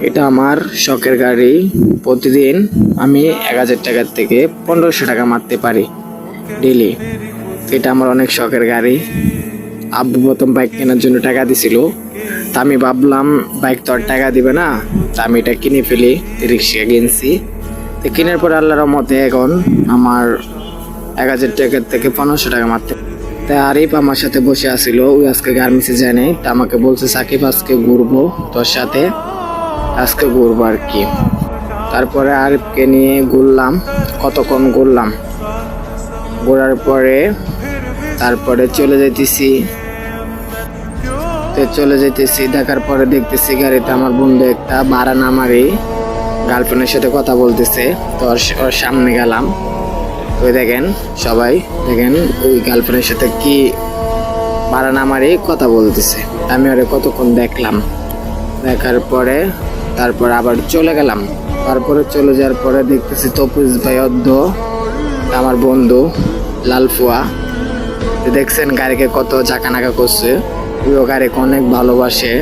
এটা আমার শখের গাড়ি। প্রতিদিন আমি 1000 টাকার থেকে 1500 টাকা মারতে পারি ডেলি। এটা আমার অনেক শখের গাড়ি। আব্বু প্রথম বাইক কেনার জন্য টাকা দিছিল, তা আমি ভাবলাম বাইক তো আর টাকা দিবে না, তা আমি এটা কিনে ফেলি। রিক্সা কিনছি, তো কেনার পর আল্লাহর রহমতে এখন আমার 1000 টাকার থেকে 1500 টাকা মারতে। তাই আরিফ আমার সাথে বসে আসিল, ওই আজকে গার্মেন্টসে যায় নাই, তা আমাকে বলছে সাকিব আজকে ঘুরবো তোর সাথে, আজকে ঘুরবো আর কি। তারপরে আরিফকে নিয়ে ঘুরলাম, কতক্ষণ ঘুরলাম। ঘোরার পরে তারপরে চলে যাইতেছি। দেখার পরে দেখতেছি গাড়িতে আমার বন্ধু একটা ভাড়া নামারি গার্লফ্রেন্ডের সাথে কথা বলতেছে। তো ওর সামনে গেলাম, ওই দেখেন সবাই দেখেন ওই গার্লফ্রেন্ডের সাথে কি ভাড়া নামারি কথা বলতেছে। আমি ওরে কতক্ষণ দেখলাম, দেখার পরে তারপর আবার চলে গেলাম। তারপরে চলে যাওয়ার পরে দেখতেছি তপুজ ভাই অর্ধ আমার বন্ধু লালফুয়া, দেখছেন গাড়িকে কত ঝাঁকানাকা করছে। ওই গাড়িকে অনেক ভালোবাসে।